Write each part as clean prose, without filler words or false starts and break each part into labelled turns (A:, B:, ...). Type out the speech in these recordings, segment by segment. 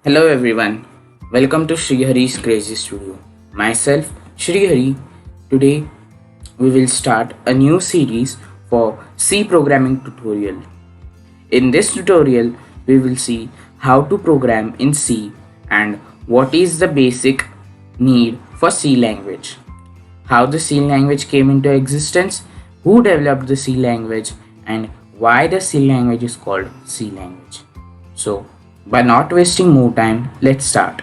A: Hello everyone, welcome to Srihari's Crazy Studio. Myself, Srihari. Today we will start a new series for C programming tutorial. In this tutorial, we will see how to program in C and what is the basic need for C language, how the C language came into existence, who developed the C language, and why the C language is called C language. So, by not wasting more time, let's start.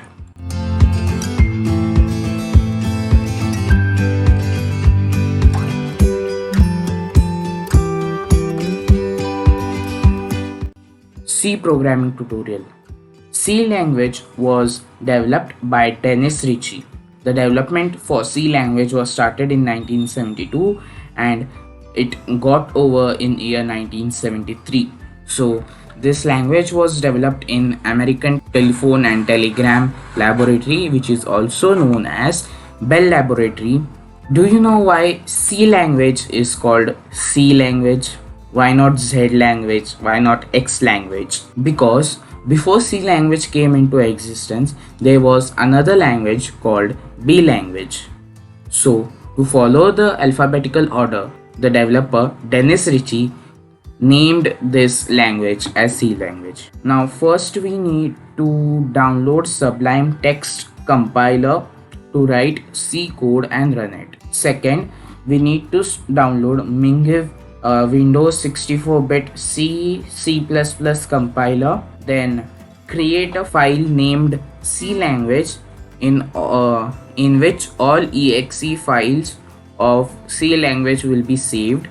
A: C programming tutorial. C language was developed by Dennis Ritchie. The development for C language was started in 1972 and it got over in year 1973. So this language was developed in American Telephone and Telegram Laboratory, which is also known as Bell Laboratory. Do you know why C language is called C language? Why not Z language? Why not X language? Because before C language came into existence, there was another language called B language. So, to follow the alphabetical order, the developer Dennis Ritchie named this language as C language. Now, first we need to download Sublime Text Compiler to write C code and run it. Second, we need to download Mingiv Windows 64-bit C++ compiler. Then create a file named C language in which all exe files of C language will be saved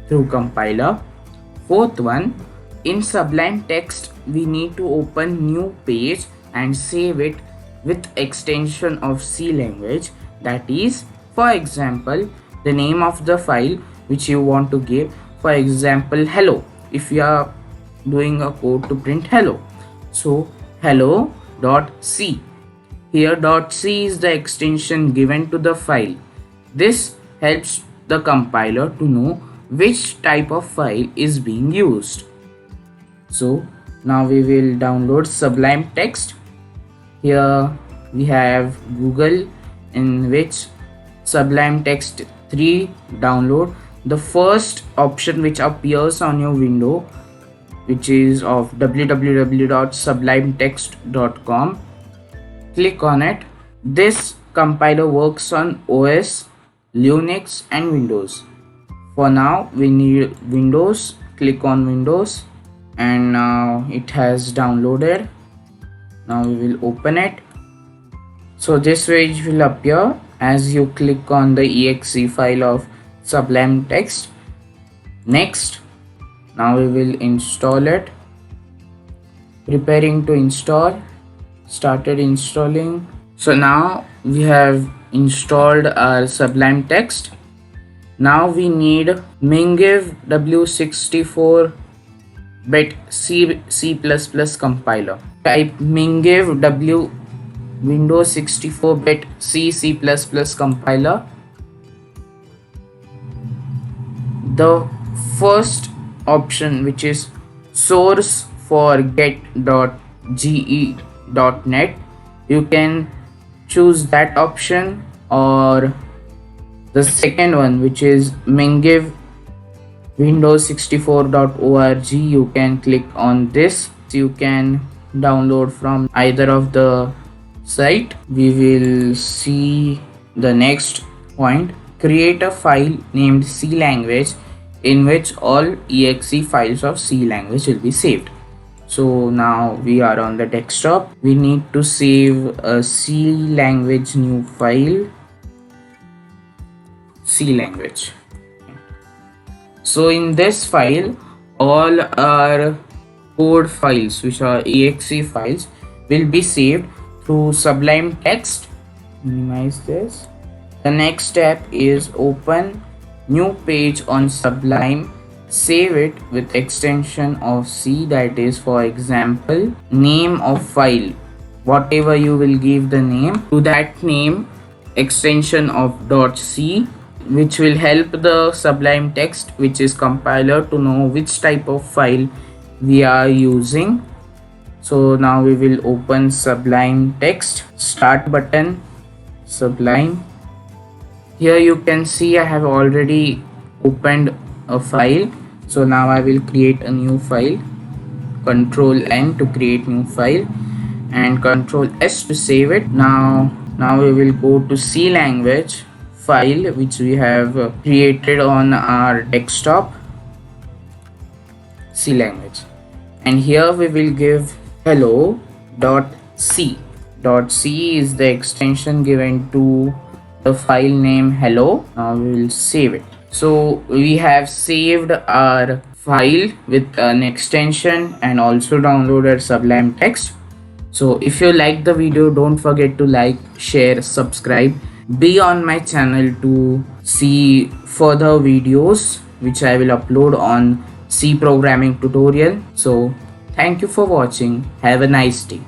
A: through compiler. Fourth one, in Sublime Text we need to open new page and save it with extension of C language, that is, for example, the name of the file which you want to give, for example, hello, if you are doing a code to print hello. So hello.c. Here .c is the extension given to the file. This helps the compiler to know which type of file is being used. So now we will download Sublime Text. Here we have Google, in which Sublime Text 3 download. The first option which appears on your window, which is of www.sublimetext.com, click on it. This compiler works on OS, Linux and Windows. For now we need Windows. Click on Windows and now it has downloaded. Now we will open it. So this page will appear as you click on the exe file of Sublime Text. Next, now we will install it. Preparing to install. Started installing. So now we have installed our Sublime Text. Now we need Mingiv W64-bit C++ compiler. Type Mingiv W Windows 64-bit C++ compiler. The first option, which is source for get.ge.net, you can choose that option, or the second one, which is Mingiv Windows 64.org, you can click on this. You can download from either of the site. We will see the next point. Create a file named C language in which all exe files of C language will be saved. So now we are on the desktop. We need to save a C language new file. C language. So in this file, all our code files, which are exe files, will be saved through Sublime Text. Minimize this. The next step is open new page on Sublime, save it with extension of C, that is, for example, name of file, whatever you will give the name, to that name extension of .c, which will help the Sublime Text, which is compiler, to know which type of file we are using. So now we will open Sublime Text, Start button, Sublime. Here you can see I have already opened a file. So now I will create a new file. Control N to create new file and Control S to save it. Now we will go to C language file which we have created on our desktop. C language, and here we will give hello.c. .c is the extension given to the file name hello. Now we will save it. So we have saved our file with an extension and also downloaded Sublime Text. So if you like the video, don't forget to like, share, subscribe. Be on my channel to see further videos which I will upload on C programming tutorial. So thank you for watching. Have a nice day.